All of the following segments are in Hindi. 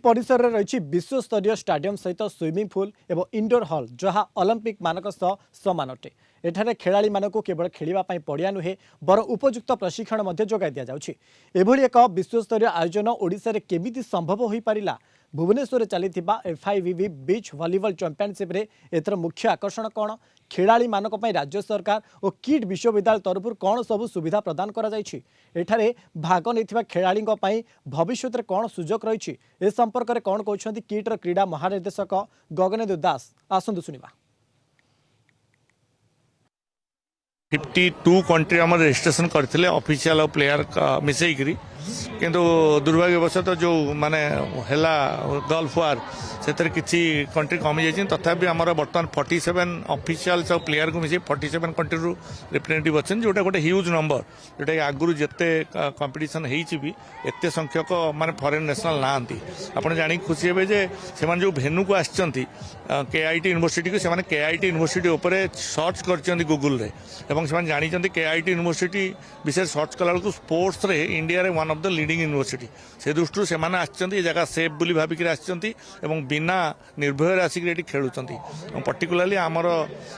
परिसर में रही विश्वस्तरीय स्टाडियम सहित स्विमिंग पूल और इंडोर हॉल जहाँ ओलंपिक मानक सह समान अटे। एठारे खेलाड़ी मानक केवल खेलवाई पड़िया नुहे बर उपयुक्त प्रशिक्षण जोगाई दि जाउछि। एभली एक विश्वस्तरीय आयोजन ओडिशा रे केमिति संभव हो पारिला। भुवनेश्वर चली FIVB बीच वॉलीबॉल चैंपियनशिप रे एथर मुख्य आकर्षण कौन, खेलाड़ी मानक पई राज्य सरकार और किट विश्वविद्यालय तरफ कौन सब सुविधा प्रदान करा जाइछि, एठारे भाग नैथिबा खेलाड़ी पई भविष्य में कौन सुजोग रही ए संपर्क में कौन कहते किट्र क्रीड़ा महानिर्देशक गगनेंद्र दास आसतु सुनिबा। 52 कंट्री आम रेजिस्ट्रेशन करते ऑफिशियल प्लेयर मिसेकरी किंतु दुर्भाग्यवशत जो माने हेला गल्फ वार से किसी कंट्री कमी जाइए तथापि आमर बर्तमान 47 ऑफिशियल सब प्लेयर को मिसे 47 कंट्री रिप्रेजेंटेटिव अच्छे जोटा गोटे ह्यूज नंबर जोटा कि आगुरी जिते कंपिटिशन भी एत संख्यक माने फॉरेन नेशनल ना आपड़ जानी खुशी हे जे से जो भेन्यू को आसचंती KIT यूनिवर्सिटी को से KIT यूनिवर्सिटी उपरे सर्च कर गूगल रे एवं से जानी KIT यूनिवर्सिटी विषय सर्च कला बेलू स्पोर्ट्स रे इंडिया रे one of the leading university से दृष्टि से आसचंती जगह सेफ बोली भाविक आसचंती एवं बिना निर्भय आसिक खेलुंट पर्टिकुलाली आमर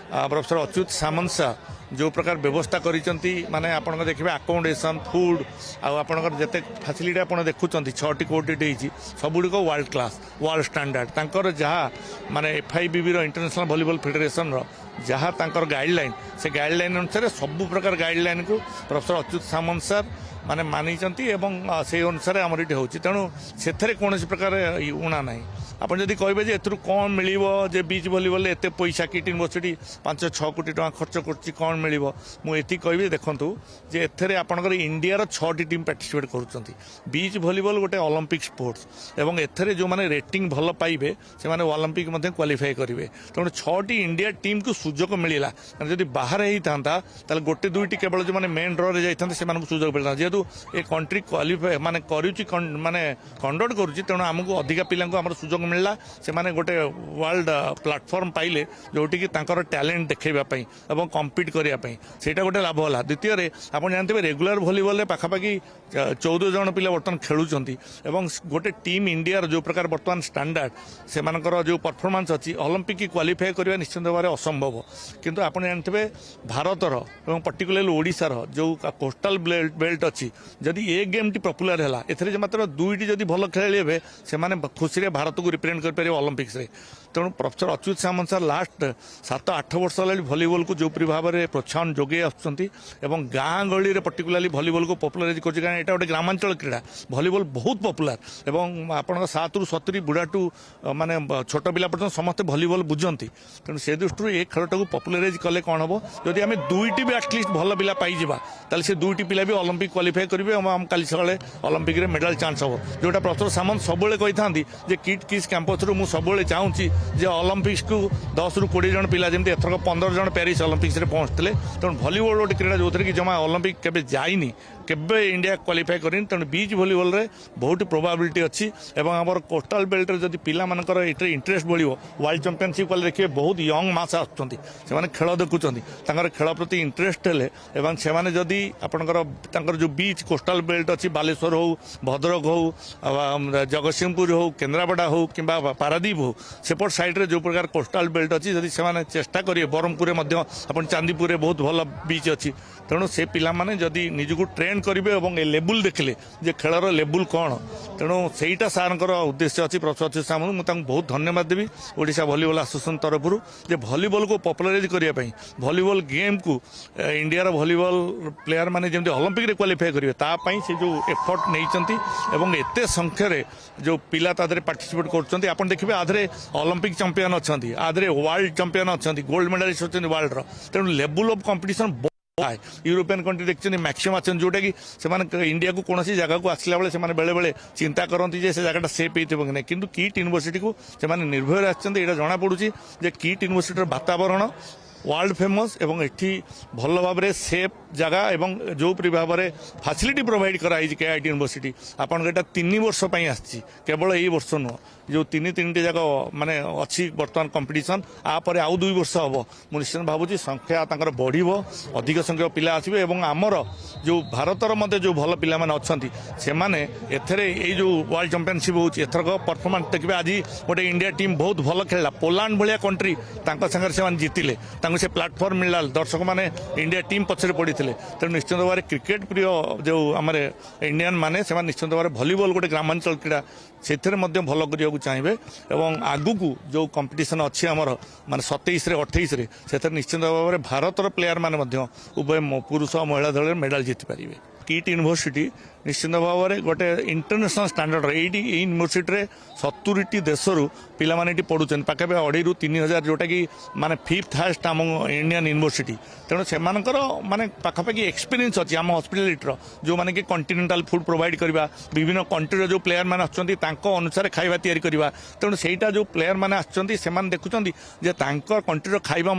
प्रोफेसर अच्युत सामंत शाह जो प्रकार व्यवस्था करिसंती माने आपण देखिबे अकोमोडेशन फूड आपर जिते फैसिलिटी आप देखुं 6टी कोर्ट होती सबुड़ वर्ल्ड क्लास वर्ल्ड स्टैंडर्ड तांकर जहाँ माने FIVB इंटरनेशनल वॉलीबॉल फेडरेशन जहाँ तांकर गाइडलाइन से गाइडलाइन अनुसार सबु प्रकार गाइडलाइन को प्रोफेसर अच्युत सामंत सर माने मानिचंती एवं से अनुसार आमर ये होची तेणु से कौन प्रकार उणा ना आप जब कहे जे एथुरु कौन मिलिबो जे बीच वॉलीबॉल एते पैसा किट यूनिवर्सिटी 5-6 कोटी टका खर्च करछि कौन मिलिबो मु एति कहबी देखंतु जे एथरे आपनकर इंडिया रो 6टी टीम पार्टिसिपेट करूछंती। बीच वॉलीबॉल गोटे ओलंपिक स्पोर्ट्स एवं एथरे जो माने रेटिंग भल पाइबे से माने ओलंपिक मध्ये क्वालिफाई करिवे तेणु 6टी इंडिया टीम को सुजोग मिलिला। जदि बाहर ही थांता ताले गोटे दुईटी केवल जो माने मेन ड्रॉ रे जाइथांते से मानको सुजोग मिलता जेतु ए कंट्री क्वालिफाई माने करूछि माने कंडक्ट करूछि तेणु हमको अधिका पिला को हमर सुजोग मिलला से माने गोटे वर्ल्ड प्लेटफॉर्म पाइले जोटी कि तांकर टैलेंट देखैबा पई एवं कम्पीट करिया पई सेटा गोटे लाभ होला। द्वितीय रे आपण जानते रेगुलर वॉलीबॉल रे पाखापाखि 14 जन पिला बर्तमान खेलुचंती एवं गोटे टीम इंडिया जो प्रकार बर्तमान स्टैंडर्ड से मानकर जो परफॉर्मेंस अच्छी ओलंपिक की क्वालिफाई करने निश्चित भाव असंभव किंतु आपण जानते भारतर एवं पर्टिकुलरली ओडिशार जो कोस्टल बेल्ट अच्छी जदि ए गेम टी पॉपुलर है एथरे मात्र 2टी जदि भल खेले से खुशी भारत को रिप्रेजेंट कर ओलंपिक्स रे तेणु प्रोफेसर अच्युत सामंत सर लास्ट 7-8 वर्ष है वॉलीबॉल को जो भाव में प्रोत्साहन जोगे आसुँच गाँ गली पर्टिकुलाली वॉलीबॉल को पॉपुलराइज कर यहाँ गोटे ग्रामांचल क्रीड़ा वॉलीबॉल बहुत पॉपुलर एवं आप 7 ରୁ 70 बुढ़ा टू माने छोट पिला पर्यटन समस्ते वॉलीबॉल बुझंती तेणु से दृष्टि ये खेलटा को पॉपुलराइज कले कौन हम जदि आम 2टी भी एटलिस्ट भल पिला पाइबा ताले से 2टी पिला भी ओलंपिक क्वालिफाई करेंगे और काली सकाଳେ ओलंपिक रे मेडल चांस हम जोटा प्रोफेसर सामंत सब कही था किट किस कैंपस रू मुझे चाहूँगी जे ओलंपिक्स को 10 ରୁ 20 जन पिला जमी एथरक 15 जन पेरिस ओलंपिक्स रे पहुँचते तेणु वॉलीबॉल गोटे क्रीड़ा जो कि जमा ओलंपिक केबे जाइनी केबे इंडिया क्वालिफाई करनी तेणु बीच वॉलीबॉल रे बहुत प्रोबाबिलिटी अच्छी एवं आमर कोस्टल बेल्ट रे जदि पिला मानकर एटे इंटरेस्ट बढ़िबो वर्ल्ड चैंपियनशिप वाले देखिए बहुत यंग मास आसुचंती से माने खेल देखुचंती तांकर खेल प्रति इंटरेस्ट हेले एवं से माने जदि आपनकर तांकर जो बीच कोस्टल बेल्ट अच्छी बालेश्वर हो भद्रक हो जगतसिंहपुर हो केन्द्रापड़ा हो किंबा पारादीप हो सेपट साइड रे जो प्रकार कोस्टल बेल्ट अच्छी जदि से माने चेष्टा करिए ब्रह्मपुर में अपन चांदीपुर बहुत भल बीच अच्छी तेणु से पिला माने जदि निजको ट्रेन करेंगे और ए लेवल देखले जे खेलर लेवल कौन तेणु सेटा सारंकर उद्देश्य अच्छी प्रोफेसर अच्युत सामंत मुझे बहुत धन्यवाद देवी ओडिशा वॉलीबॉल एसोसिएशन तरफ जे वॉलीबॉल को पॉपुलराइज करने वॉलीबॉल गेम को इंडिया वॉलीबॉल प्लेयर माने जमी ओलंपिक रे क्वालिफाई करेंगे तापाई से जो एफर्ट नहीं एत संख्यार जो पिला तादरे पार्टिसिपेट कर आप देखिए आधे ओलंपिक चैंपियन अच्छा आधे वर्ल्ड चैंपियन अच्छा गोल्ड मेडालिस्ट अच्छा वर्ल्ड तेणु level of competition European country देखते मैक्सिमम अच्छा जोटा कि इंडिया को कौन जगह को आसला बेले से बेले बेले चिंता करती से जगह सेफ हो कि किंतु किट यूनिवर्सिटी को से निर्भर आना जना पड़ी जे किट यूनिवर्सिटी वातावरण वर्ल्ड फेमस एवं एठी भल भाव में सेफ जगह एवं जो भाव में फैसिलिटी प्रोवाइड कराई KIT यूनिवर्सिटी आपन 3 वर्ष आसी केवल यही वर्ष नुह जो तीन जाक माने अच्छी बर्तमान कंपटीशन आपर आउ 2 वर्ष हम मुझे निश्चित भावुँ संख्या तांकर बढ़िबो अधिक संख्यक पिला आसबे एवं आमर जो भारतर मध्य जो भल पिला माने अछंती से माने एथरे ए जो वर्ल्ड चैंपियनशिप होची एथरक परफॉर्मेंस देखबे आज गोटे इंडिया टीम बहुत भल खेलला पोलैंड भलिया कंट्री तांका संगे से मान जीतिले तांको से प्लेटफॉर्म मिलला दर्शक माने इंडिया टीम पछरे पड़ीथिले तेणु निश्चित भाव क्रिकेट प्रिय जो आमर इंडियन माने से निश्चित भाव भलीबॉल गोटे ग्रामांचल क्रीड़ा से भल करने चाहिए एवं आगू जो कंपटीशन अच्छी आमर माने 27 रे 28 रे से निश्चित भाव में भारतर प्लेयर माने उभय पुरुष और महिला दल मेडल जीति पारे किट यूनिवर्सिटी निश्चित भाव में गोटे इंटरनेशनल स्टैंडर्ड ये यूनिवर्सिटी 70 देशरू पिला माने पढ़ुन पाखे 2,500 ରୁ 3,000 जोटा कि माने 5th हाएस्ट आम इंडियन यूनिवर्सिटी तेणु से माने पाखापाखि एक्सपीरियंस अच्छी आम हॉस्पिटलिटीर जो माने कि कॉन्टिनेंटल फूड प्रोवाइड करवा विभिन्न कंट्री जो प्लेयर मैंने अनुसार खाଇବା ତିଆରି करवा तेणु सेटा जो प्लेयर मैंने आसमान देखुं जे कंट्रीर खाଇବା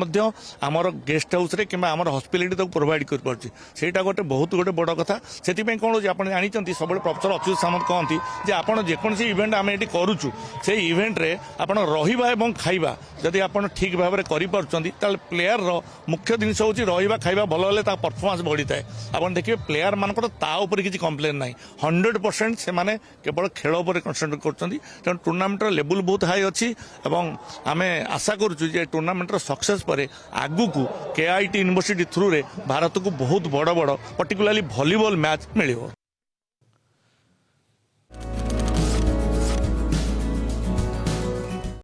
आमर गेस्ट हाउस रे किंबा आमर हॉस्पिटलिटी तक प्रोवाइड कर पार्टी सेटा गोटे बहुत गोटे बड़ कथा से कौन आप जानते सब प्रोफेसर अच्युत सामंत कहती जे आप जेकोसी इवेंट आम ये करुचु से इवेंट रे आपण रहिबा एवं खाइबा जदि आपण ठीक भाव में करिपारुचंती ताले प्लेयर रो मुख्य जिनिस होची रहिबा खाइबा भल हेले ता परफॉर्मेंस बढ़ी थाए आपण देखिए प्लेयर मानकर ता ऊपर किसी कंप्लेन नाही 100% से माने केवल खेल उपर कंसंट्रेट करछंती तेणु टूर्नामेंटर लेवल बहुत हाई अच्छी एवं आमे आशा करूछु जे टूर्नामेंटर सक्सेस पर आगु को केआईटी यूनिवर्सिटी थ्रू रे भारत को बहुत बड़ बड़ पर्टिकुलरली वॉलीबॉल मैच मिलिबो।